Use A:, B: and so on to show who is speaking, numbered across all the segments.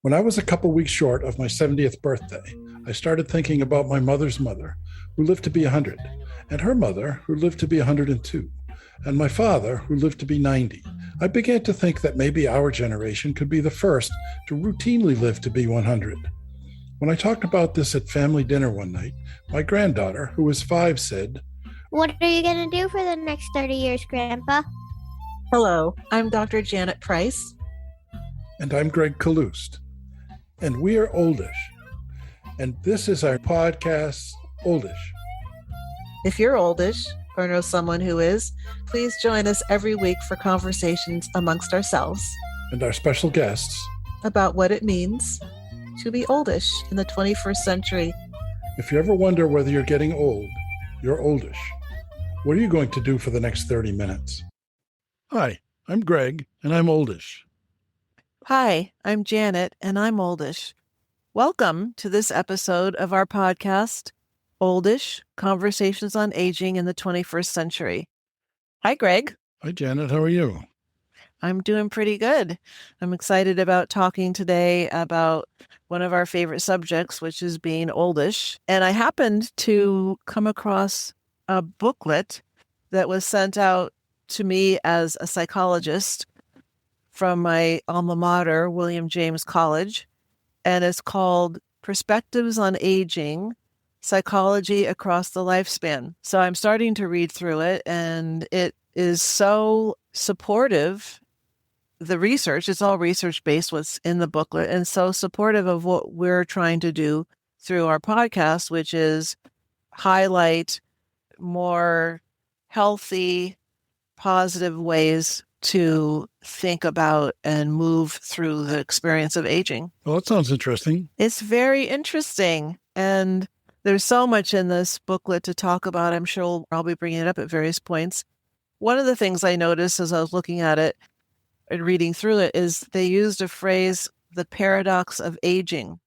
A: When I was a couple weeks short of my 70th birthday, I started thinking about my mother's mother, who lived to be 100, and her mother, who lived to be 102, and my father, who lived to be 90. I began to think that maybe our generation could be the first to routinely live to be 100. When I talked about this at family dinner one night, my granddaughter, who was 5, said,
B: "What are you going to do for the next 30 years, Grandpa?"
C: Hello, I'm Dr. Janet Price.
A: And I'm Gregg Kaloust. And we are Oldish. And this is our podcast, Oldish.
C: If you're oldish or know someone who is, please join us every week for conversations amongst ourselves
A: And our special guests
C: about what it means to be oldish in the 21st century.
A: If you ever wonder whether you're getting old, you're oldish. What are you going to do for the next 30 minutes? Hi, I'm Gregg, and I'm oldish.
C: Hi, I'm Janet, and I'm oldish. Welcome to this episode of our podcast, Oldish, Conversations on Aging in the 21st Century. Hi, Gregg.
A: Hi, Janet. How are you?
C: I'm doing pretty good. I'm excited about talking today about one of our favorite subjects, which is being oldish. And I happened to come across a booklet that was sent out to me as a psychologist from my alma mater, William James College, and it's called Perspectives on Aging, Psychology Across the Lifespan. So I'm starting to read through it, and it is so supportive. The research, it's all research-based, what's in the booklet, and so supportive of what we're trying to do through our podcast, which is highlight more healthy, positive ways to think about and move through the experience of aging.
A: Well, that sounds interesting.
C: It's very interesting. And there's so much in this booklet to talk about. I'm sure I'll be bringing it up at various points. One of the things I noticed as I was looking at it and reading through it is they used a phrase, the paradox of aging,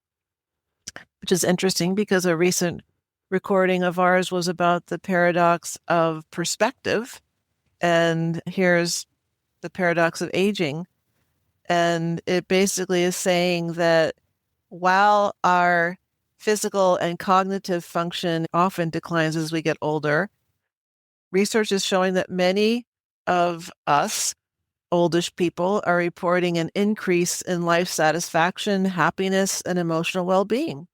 C: which is interesting because a recent recording of ours was about the paradox of perspective. And here's the paradox of aging. And it basically is saying that while our physical and cognitive function often declines as we get older, research is showing that many of us, oldish people, are reporting an increase in life satisfaction, happiness, and emotional well-being.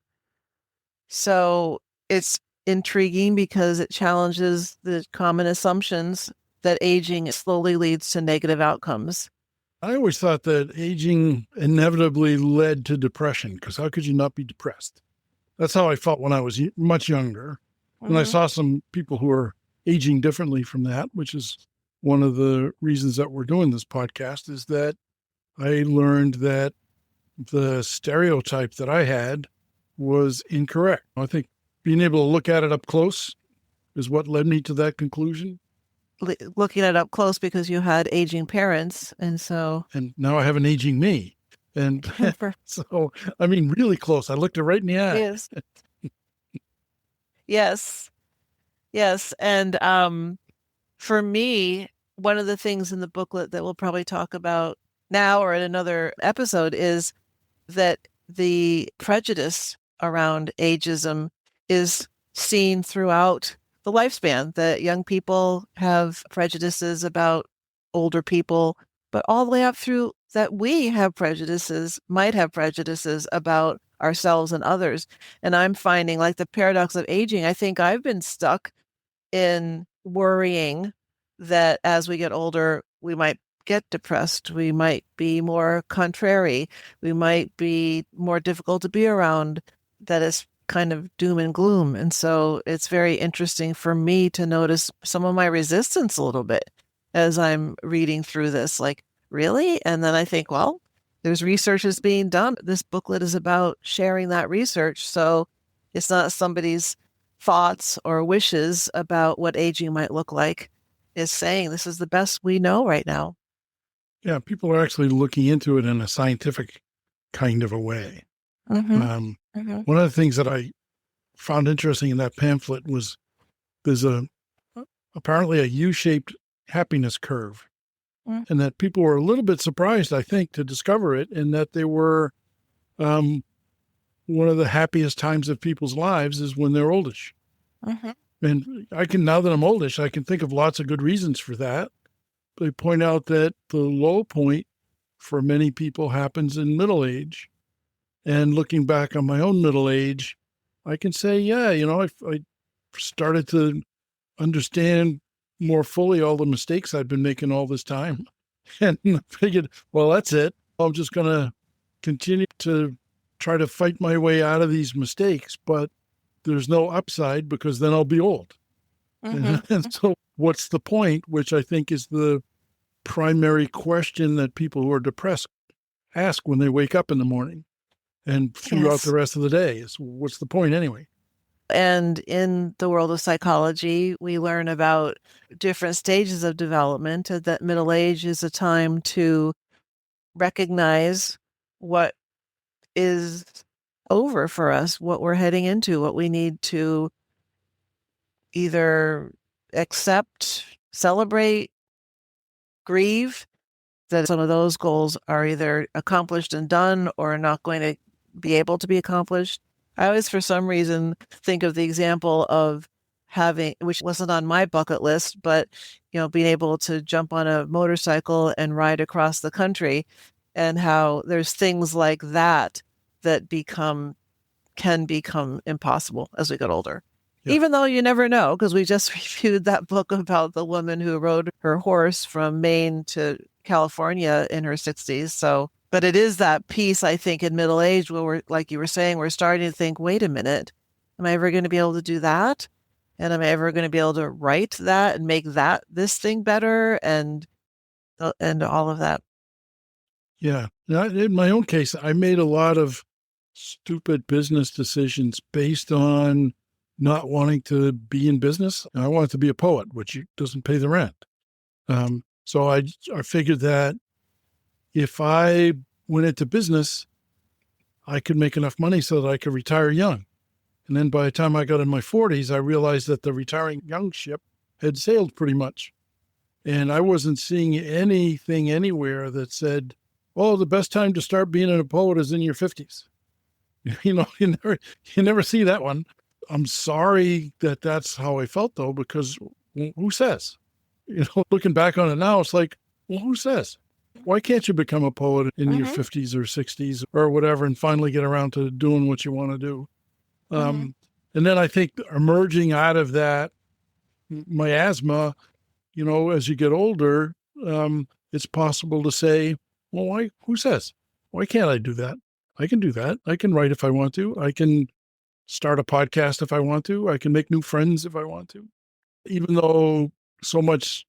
C: So it's intriguing because it challenges the common assumptions that aging slowly leads to negative outcomes.
A: I always thought that aging inevitably led to depression, because how could you not be depressed? That's how I felt when I was much younger. And I saw some people who are aging differently from that, which is one of the reasons that we're doing this podcast, is that I learned that the stereotype that I had was incorrect. I think being able to look at it up close is what led me to that conclusion.
C: Looking it up close because you had aging parents. And
A: now I have an aging me. And so, I mean, really close. I looked her right in the eye.
C: Yes. Yes. And for me, one of the things in the booklet that we'll probably talk about now or in another episode is that the prejudice around ageism is seen throughout the lifespan, that young people have prejudices about older people, but all the way up through that we have prejudices, might have prejudices about ourselves and others. And I'm finding, like the paradox of aging, I think I've been stuck in worrying that as we get older, we might get depressed, we might be more contrary, we might be more difficult to be around, that is kind of doom and gloom. And so it's very interesting for me to notice some of my resistance a little bit as I'm reading through this, like, really? And then I think, well, there's research that's being done. This booklet is about sharing that research. So it's not somebody's thoughts or wishes about what aging might look like. It's saying this is the best we know right now.
A: Yeah, people are actually looking into it in a scientific kind of a way. One of the things that I found interesting in that pamphlet was there's apparently a U-shaped happiness curve, and that people were a little bit surprised, I think, to discover it, and that there were one of the happiest times of people's lives is when they're oldish.
C: Mm-hmm.
A: And now that I'm oldish, I can think of lots of good reasons for that. They point out that the low point for many people happens in middle age. And looking back on my own middle age, I can say, yeah, I started to understand more fully all the mistakes I've been making all this time. And I figured, well, that's it. I'm just going to continue to try to fight my way out of these mistakes, but there's no upside because then I'll be old.
C: Mm-hmm.
A: And so what's the point, which I think is the primary question that people who are depressed ask when they wake up in the morning and throughout
C: Yes.
A: the rest of the day is, what's the point anyway?
C: And in the world of psychology, we learn about different stages of development, that middle age is a time to recognize what is over for us, what we're heading into, what we need to either accept, celebrate, grieve, that some of those goals are either accomplished and done or are not going to be able to be accomplished. I always, for some reason, think of the example of having, which wasn't on my bucket list, but, being able to jump on a motorcycle and ride across the country, and how there's things like that that can become impossible as we get older.
A: Yeah.
C: Even though you never know, because we just reviewed that book about the woman who rode her horse from Maine to California in her 60s. So, but it is that piece, I think, in middle age where we're, like you were saying, we're starting to think, wait a minute, am I ever going to be able to do that? And am I ever going to be able to write that and make this thing better? And all of that.
A: Yeah. Now, in my own case, I made a lot of stupid business decisions based on not wanting to be in business. I wanted to be a poet, which doesn't pay the rent. So I figured that if I went into business, I could make enough money so that I could retire young. And then by the time I got in my 40s, I realized that the retiring young ship had sailed pretty much. And I wasn't seeing anything anywhere that said, oh, the best time to start being a poet is in your 50s. You never see that one. I'm sorry that that's how I felt, though, because who says? Looking back on it now, it's like, well, who says? Why can't you become a poet in your 50s or 60s or whatever and finally get around to doing what you want to do? And then I think emerging out of that miasma, as you get older, it's possible to say, well, who says? Why can't I do that? I can do that. I can write if I want to. I can start a podcast if I want to. I can make new friends if I want to. Even though so much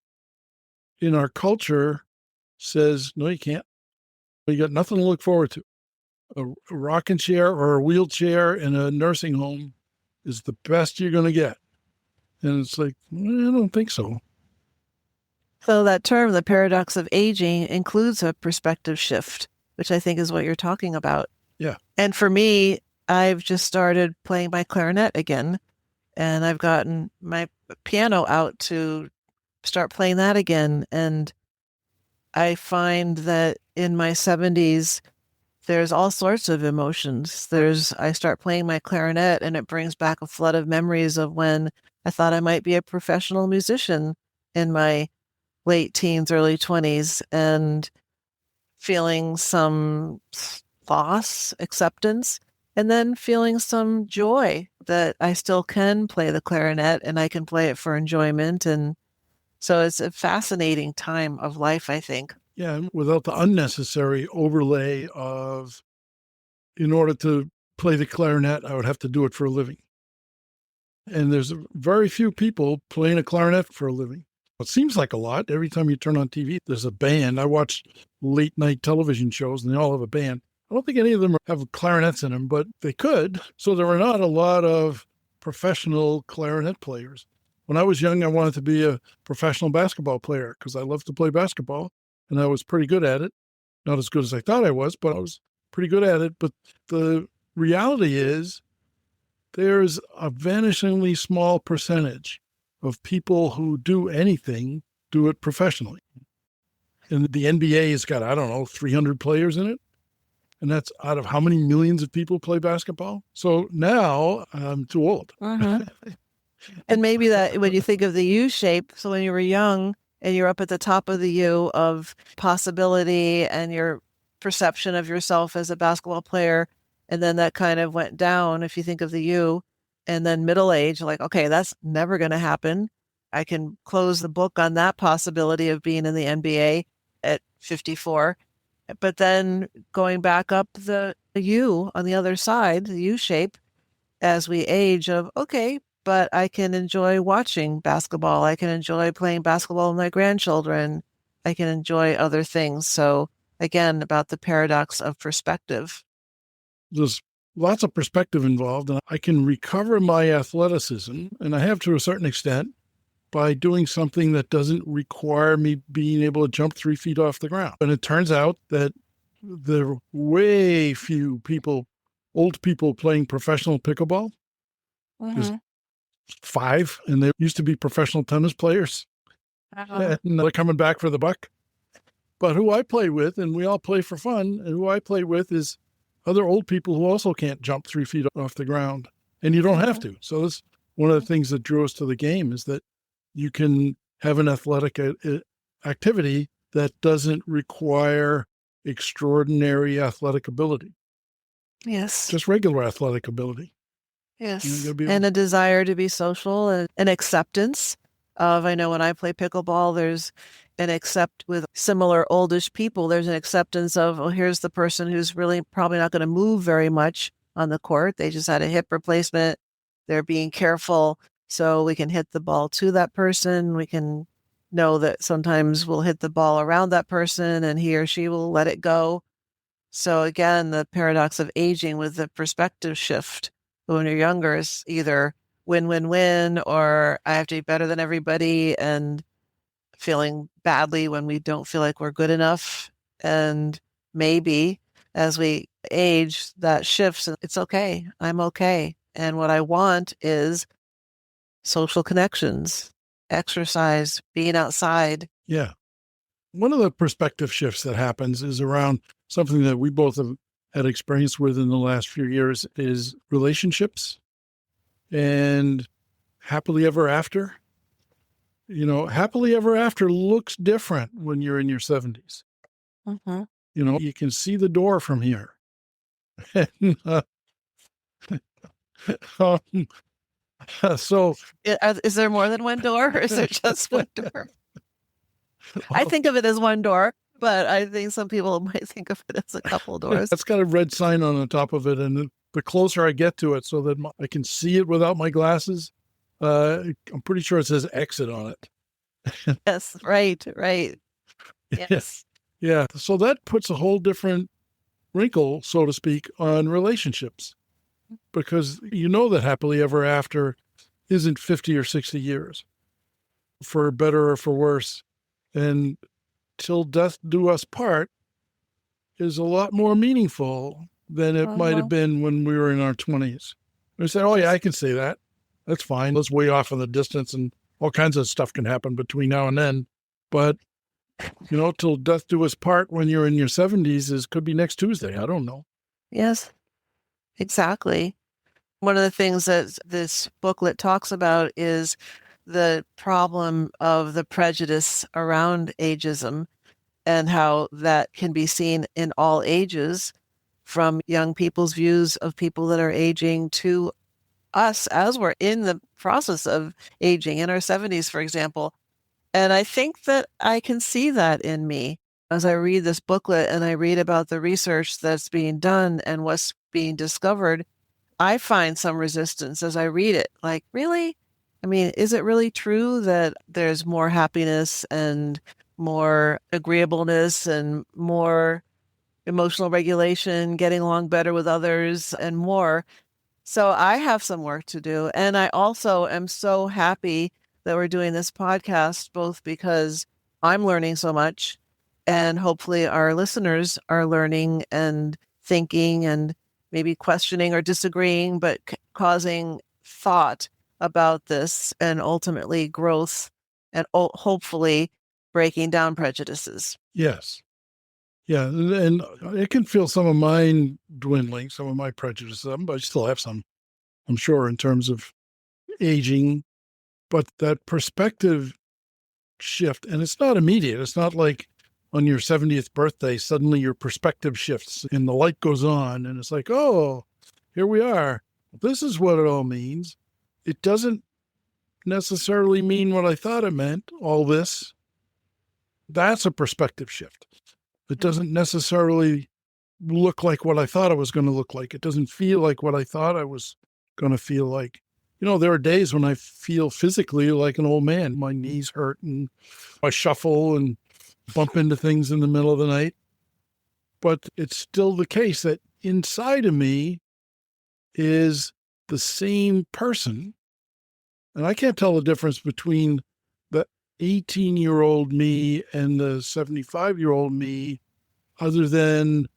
A: in our culture says, no, you can't. You got nothing to look forward to. A rocking chair or a wheelchair in a nursing home is the best you're going to get. And it's like, I don't think so.
C: So that term, the paradox of aging, includes a perspective shift, which I think is what you're talking about.
A: Yeah.
C: And for me, I've just started playing my clarinet again, and I've gotten my piano out to start playing that again. And I find that in my 70s, there's all sorts of emotions. I start playing my clarinet, and it brings back a flood of memories of when I thought I might be a professional musician in my late teens, early 20s, and feeling some loss, acceptance, and then feeling some joy that I still can play the clarinet and I can play it for enjoyment. And so it's a fascinating time of life, I think.
A: Yeah, without the unnecessary overlay of, in order to play the clarinet, I would have to do it for a living. And there's very few people playing a clarinet for a living. It seems like a lot. Every time you turn on TV, there's a band. I watch late night television shows and they all have a band. I don't think any of them have clarinets in them, but they could. So there are not a lot of professional clarinet players. When I was young, I wanted to be a professional basketball player because I loved to play basketball and I was pretty good at it. Not as good as I thought I was, but I was pretty good at it. But the reality is there's a vanishingly small percentage of people who do anything do it professionally. And the NBA has got, 300 players in it. And that's out of how many millions of people play basketball? So now I'm too old.
C: And maybe that when you think of the U shape, so when you were young and you're up at the top of the U of possibility and your perception of yourself as a basketball player, and then that kind of went down if you think of the U, and then middle age, like, okay, that's never going to happen. I can close the book on that possibility of being in the NBA at 54. But then going back up the U on the other side, the U shape, as we age of, okay, but I can enjoy watching basketball. I can enjoy playing basketball with my grandchildren. I can enjoy other things. So again, about the paradox of perspective.
A: There's lots of perspective involved, and I can recover my athleticism, and I have to a certain extent, by doing something that doesn't require me being able to jump 3 feet off the ground. And it turns out that there are way few people, old people playing professional pickleball. There's 5, and they used to be professional tennis players. And they're coming back for the buck. But who I play with, and we all play for fun, and who I play with is other old people who also can't jump 3 feet off the ground. And you don't have to. So that's one of the things that drew us to the game, is that you can have an athletic activity that doesn't require extraordinary athletic ability.
C: Yes.
A: Just regular athletic ability.
C: Yes. And a desire to be social and an acceptance of, I know when I play pickleball, there's an with similar oldish people, there's an acceptance of, oh, here's the person who's really probably not going to move very much on the court. They just had a hip replacement. They're being careful. So we can hit the ball to that person. We can know that sometimes we'll hit the ball around that person and he or she will let it go. So again, the paradox of aging with the perspective shift. When you're younger, is either win, win, win, or I have to be better than everybody, and feeling badly when we don't feel like we're good enough. And maybe as we age, that shifts. And it's okay. I'm okay. And what I want is social connections, exercise, being outside.
A: Yeah. One of the perspective shifts that happens is around something that we both have had experience with in the last few years, is relationships and happily ever after. You know, happily ever after looks different when you're in your 70s. You know, you can see the door from here. And, so
C: is there more than one door, or is there just one door? I think of it as one door, but I think some people might think of it as a couple doors.
A: It's got a red sign on the top of it, and the closer I get to it so that I can see it without my glasses, I'm pretty sure it says exit on it.
C: Yes, right. Yes.
A: Yeah. So that puts a whole different wrinkle, so to speak, on relationships, because you know that happily ever after isn't 50 or 60 years, for better or for worse. And till death do us part is a lot more meaningful than it might have been when we were in our 20s. We say, oh yeah, I can say that. That's fine. That's way off in the distance, and all kinds of stuff can happen between now and then. But, you know, till death do us part when you're in your 70s could be next Tuesday. I don't know.
C: Yes, exactly. One of the things that this booklet talks about is the problem of the prejudice around ageism and how that can be seen in all ages, from young people's views of people that are aging to us as we're in the process of aging in our 70s, for example. And I think that I can see that in me as I read this booklet and I read about the research that's being done and what's being discovered. I find some resistance as I read it. Like, really? I mean, is it really true that there's more happiness and more agreeableness and more emotional regulation, getting along better with others and more? So I have some work to do. And I also am so happy that we're doing this podcast, both because I'm learning so much and hopefully our listeners are learning and thinking and maybe questioning or disagreeing, but causing thought about this and ultimately growth and hopefully breaking down prejudices.
A: Yes. Yeah. And it can feel some of mine dwindling, some of my prejudices, but I still have some, I'm sure, in terms of aging. But that perspective shift, and it's not immediate. It's not like on your 70th birthday, suddenly your perspective shifts and the light goes on and it's like, oh, here we are. This is what it all means. It doesn't necessarily mean what I thought it meant, all this. That's a perspective shift. It doesn't necessarily look like what I thought it was going to look like. It doesn't feel like what I thought I was going to feel like. You know, there are days when I feel physically like an old man. My knees hurt and I shuffle and bump into things in the middle of the night. But it's still the case that inside of me is the same person. And I can't tell the difference between the 18-year-old me and the 75-year-old me, other than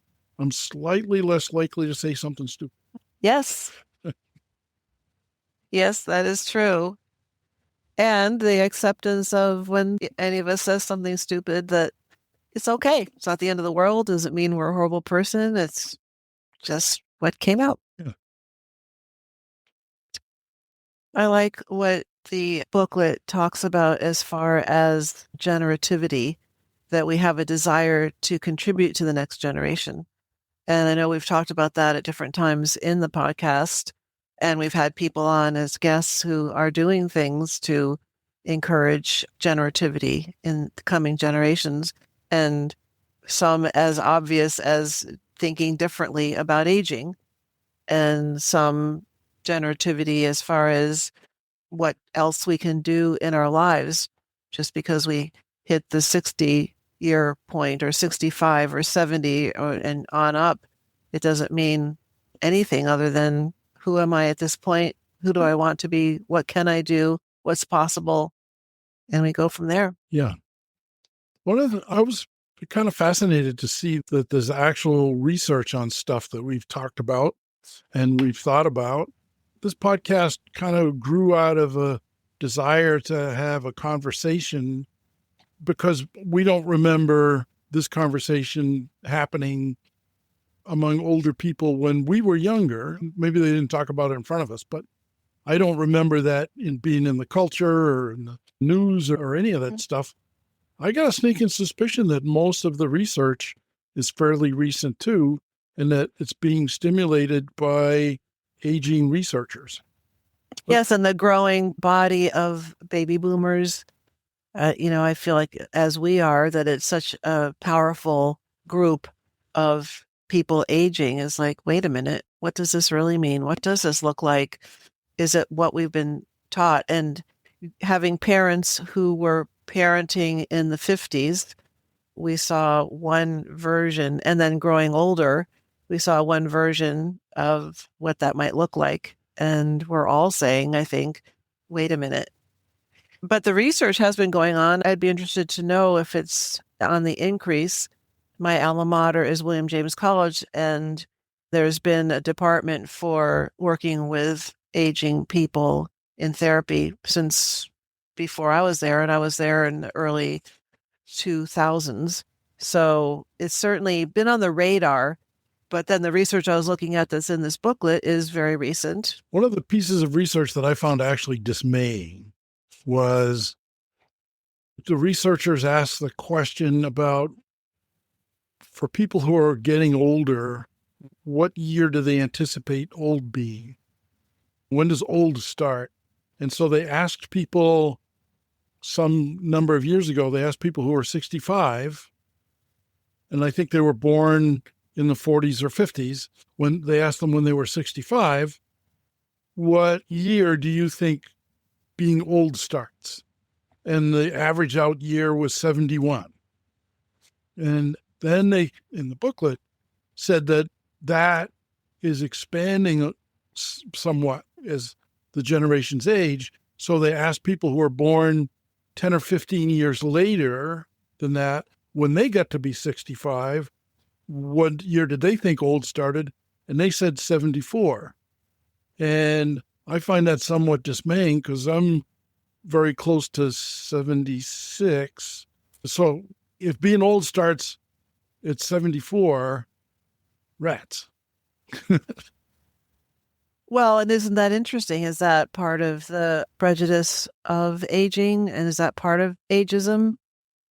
A: I'm slightly less likely to say something stupid.
C: Yes. Yes, that is true. And the acceptance of when any of us says something stupid, that it's okay. It's not the end of the world. Doesn't mean we're a horrible person. It's just what came out.
A: Yeah.
C: I like what the booklet talks about as far as generativity, that we have a desire to contribute to the next generation. And I know we've talked about that at different times in the podcast, and we've had people on as guests who are doing things to encourage generativity in the coming generations, and some as obvious as thinking differently about aging, and some generativity as far as what else we can do in our lives. Just because we hit the 60-year point or 65 or 70 and on up, it doesn't mean anything other than, who am I at this point? Who do I want to be? What can I do? What's possible? And we go from there.
A: Yeah. I was kind of fascinated to see that there's actual research on stuff that we've talked about and we've thought about. This podcast kind of grew out of a desire to have a conversation, because we don't remember this conversation happening among older people when we were younger. Maybe they didn't talk about it in front of us, but I don't remember that in being in the culture or in the news or any of that stuff. I got a sneaking suspicion that most of the research is fairly recent too, and that it's being stimulated by aging researchers.
C: Yes, and the growing body of baby boomers. I feel like, as we are, that it's such a powerful group of people aging. Is like, wait a minute, what does this really mean? What does this look like? Is it what we've been taught? And having parents who were parenting in the 50s, we saw one version, and then growing older, we saw one version of what that might look like. And we're all saying, I think, wait a minute. But the research has been going on. I'd be interested to know if it's on the increase. My alma mater is William James College, and there's been a department for working with aging people in therapy since before I was there, and I was there in the early 2000s. So it's certainly been on the radar, but then the research I was looking at that's in this booklet is very recent.
A: One of the pieces of research that I found actually dismaying was the researchers asked the question about, for people who are getting older, what year do they anticipate old being? When does old start? And so they asked people, some number of years ago, they asked people who were 65, and I think they were born in the 40s or 50s. When they asked them when they were 65, what year do you think being old starts? And the average out year was 71. And then they, in the booklet, said that that is expanding somewhat as the generations age. So they asked people who were born 10 or 15 years later than that, when they got to be 65, what year did they think old started? And they said 74. And I find that somewhat dismaying, because I'm very close to 76. So if being old starts at 74, rats.
C: Well, and isn't that interesting? Is that part of the prejudice of aging? And is that part of ageism?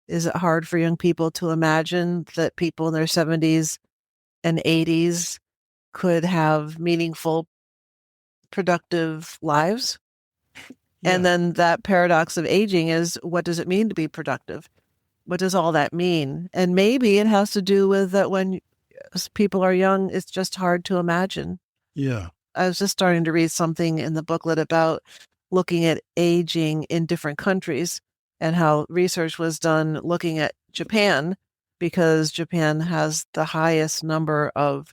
C: Is it hard for young people to imagine that people in their 70s and 80s could have meaningful, productive lives?
A: Yeah.
C: And then that paradox of aging is, what does it mean to be productive? What does all that mean? And maybe it has to do with that when people are young, it's just hard to imagine.
A: Yeah.
C: I was just starting to read something in the booklet about looking at aging in different countries and how research was done looking at Japan, because Japan has the highest number of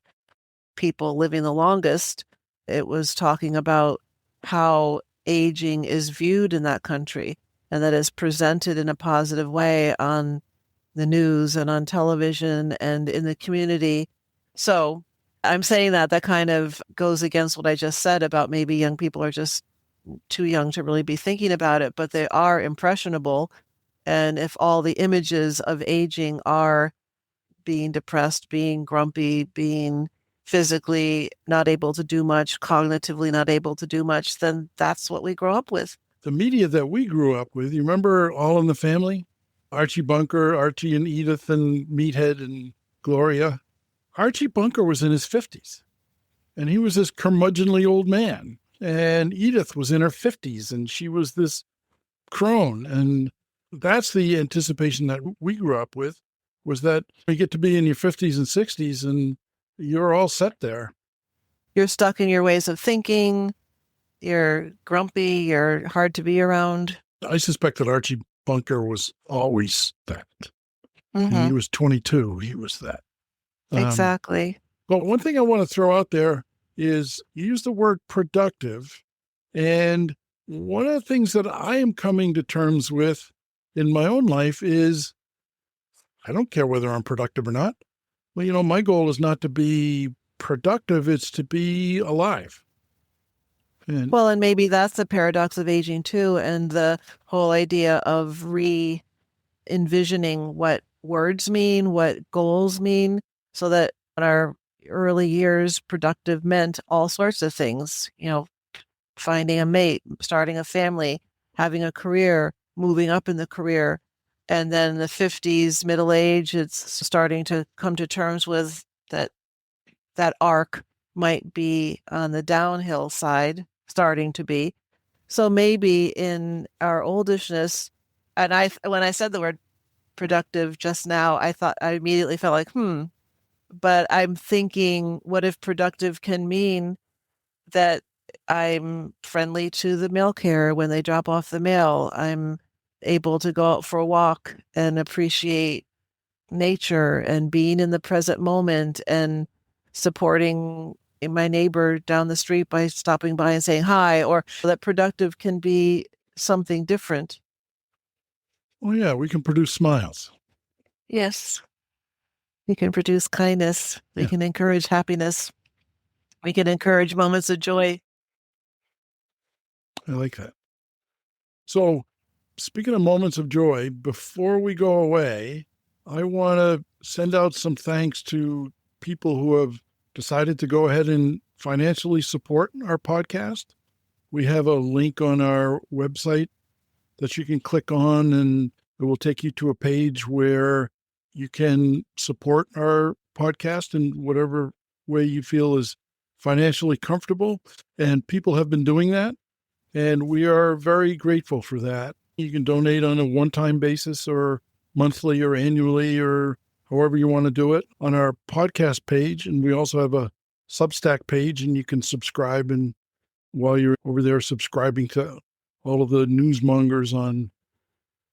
C: people living the longest. It was talking about how aging is viewed in that country and that is presented in a positive way on the news and on television and in the community. So I'm saying that kind of goes against what I just said about maybe young people are just too young to really be thinking about it, but they are impressionable. And if all the images of aging are being depressed, being grumpy, being physically not able to do much, cognitively not able to do much, then that's what we grow up with.
A: The media that we grew up with, you remember All in the Family? Archie Bunker, Archie and Edith and Meathead and Gloria. Archie Bunker was in his 50s, and he was this curmudgeonly old man. And Edith was in her 50s, and she was this crone. And that's the anticipation that we grew up with, was that you get to be in your 50s and 60s, and you're all set there.
C: You're stuck in your ways of thinking. You're grumpy. You're hard to be around.
A: I suspect that Archie Bunker was always that.
C: Mhm.
A: When he was 22, he was that.
C: Exactly.
A: But one thing I want to throw out there is you use the word productive. And one of the things that I am coming to terms with in my own life is I don't care whether I'm productive or not. Well, my goal is not to be productive, it's to be alive. And
C: Well, and maybe that's the paradox of aging too, and the whole idea of re-envisioning what words mean, what goals mean, so that in our early years, productive meant all sorts of things, finding a mate, starting a family, having a career, moving up in the career. And then in the 50s, middle age, it's starting to come to terms with that arc might be on the downhill side, starting to be. So maybe in our oldishness, and when I said the word productive just now, I immediately felt like, but I'm thinking, what if productive can mean that I'm friendly to the mail carrier when they drop off the mail? I'm able to go out for a walk and appreciate nature and being in the present moment and supporting my neighbor down the street by stopping by and saying hi, or that productive can be something different.
A: well, yeah, we can produce smiles.
C: Yes. We can produce kindness. We
A: Yeah.
C: can encourage happiness. We can encourage moments of joy.
A: I like that. So, speaking of moments of joy, before we go away, I want to send out some thanks to people who have decided to go ahead and financially support our podcast. We have a link on our website that you can click on, and it will take you to a page where you can support our podcast in whatever way you feel is financially comfortable. And people have been doing that, and we are very grateful for that. You can donate on a one-time basis or monthly or annually or however you want to do it on our podcast page. And we also have a Substack page, and you can subscribe. And while you're over there subscribing to all of the newsmongers on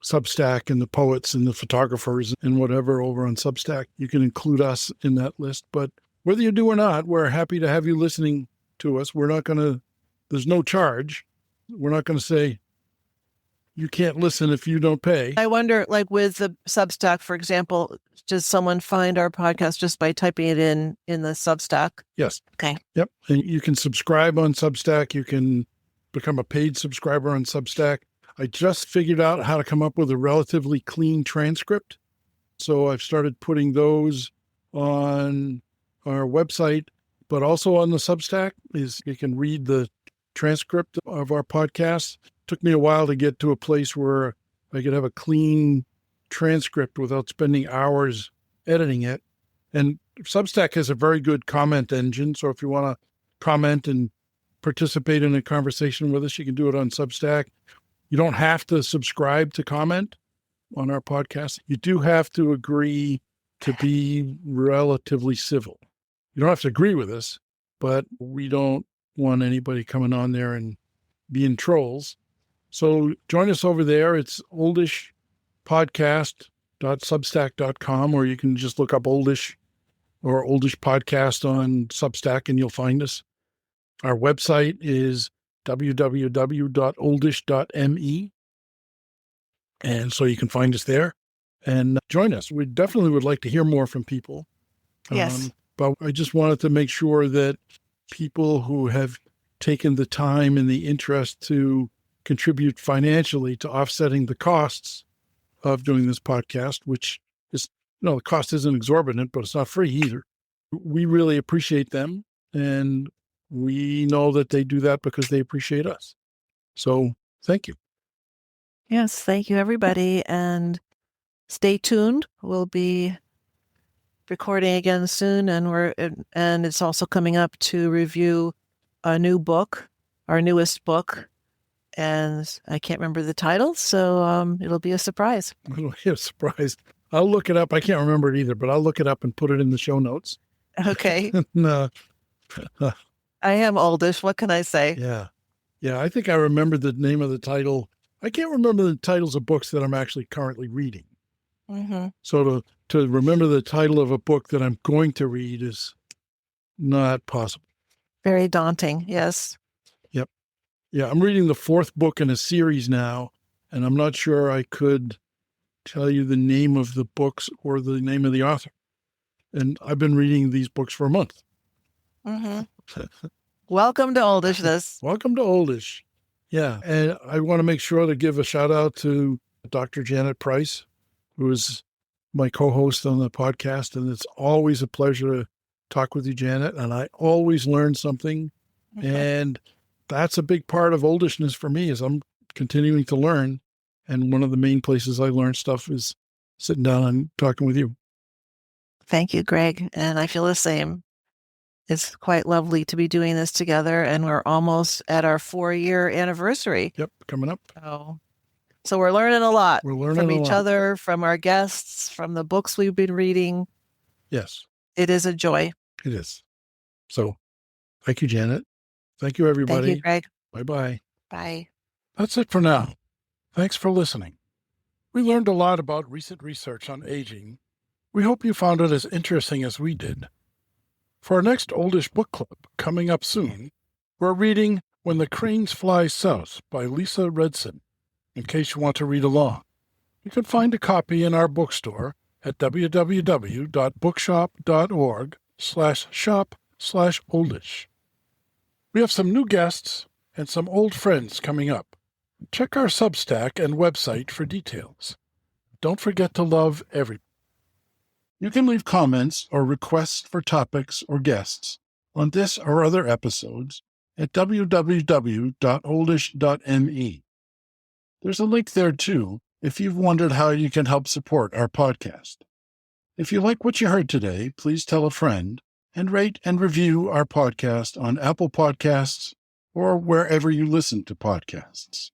A: Substack and the poets and the photographers and whatever over on Substack, you can include us in that list. But whether you do or not, we're happy to have you listening to us. We're not going to, there's no charge. We're not going to say, you can't listen if you don't pay.
C: I wonder, like with the Substack, for example, does someone find our podcast just by typing it in the Substack?
A: Yes.
C: Okay.
A: Yep. And you can subscribe on Substack. You can become a paid subscriber on Substack. I just figured out how to come up with a relatively clean transcript. So I've started putting those on our website, but also on the Substack. You can read the transcript of our podcast. Took me a while to get to a place where I could have a clean transcript without spending hours editing it. And Substack has a very good comment engine. So if you want to comment and participate in a conversation with us, you can do it on Substack. You don't have to subscribe to comment on our podcast. You do have to agree to be relatively civil. You don't have to agree with us, but we don't want anybody coming on there and being trolls. So join us over there. It's oldishpodcast.substack.com, or you can just look up Oldish or Oldish Podcast on Substack and you'll find us. Our website is www.oldish.me. And so you can find us there and join us. We definitely would like to hear more from people.
C: Yes.
A: But I just wanted to make sure that people who have taken the time and the interest to contribute financially to offsetting the costs of doing this podcast, which is, the cost isn't exorbitant, but it's not free either. We really appreciate them. And we know that they do that because they appreciate us. So thank you.
C: Yes, thank you, everybody. And stay tuned. We'll be recording again soon, and it's also coming up to review a new book, our newest book, and I can't remember the title, so it'll be a surprise.
A: It'll be a surprise. I'll look it up. I can't remember it either, but I'll look it up and put it in the show notes.
C: Okay.
A: No.
C: I am oldish. What can I say?
A: Yeah. I think I remember the name of the title. I can't remember the titles of books that I'm actually currently reading.
C: Mm-hmm.
A: So to remember the title of a book that I'm going to read is not possible.
C: Very daunting. Yes.
A: Yep. Yeah, I'm reading the fourth book in a series now, and I'm not sure I could tell you the name of the books or the name of the author. And I've been reading these books for a month.
C: Mm-hmm. Welcome to Oldishness.
A: Welcome to Oldish. Yeah. And I want to make sure to give a shout out to Dr. Janet Price, who is my co-host on the podcast. And it's always a pleasure to talk with you, Janet. And I always learn something.
C: Mm-hmm.
A: And that's a big part of Oldishness for me, is I'm continuing to learn. And one of the main places I learn stuff is sitting down and talking with you.
C: Thank you, Greg. And I feel the same. It's quite lovely to be doing this together, and we're almost at our 4-year anniversary.
A: Yep, coming up.
C: So we're learning a lot.
A: We're learning
C: from
A: a
C: each
A: lot.
C: other, from our guests, from the books we've been reading.
A: Yes.
C: It is a joy.
A: It is. So thank you, Janet. Thank you, everybody.
C: Thank you, Greg.
A: Bye-bye.
C: Bye.
A: That's it for now. Thanks for listening. We learned a lot about recent research on aging. We hope you found it as interesting as we did. For our next Oldish book club coming up soon, we're reading When the Cranes Fly South by Lisa Redson, in case you want to read along. You can find a copy in our bookstore at www.bookshop.org/shop/oldish. We have some new guests and some old friends coming up. Check our Substack and website for details. Don't forget to love everyone. You can leave comments or requests for topics or guests on this or other episodes at www.oldish.me. There's a link there, too, if you've wondered how you can help support our podcast. If you like what you heard today, please tell a friend and rate and review our podcast on Apple Podcasts or wherever you listen to podcasts.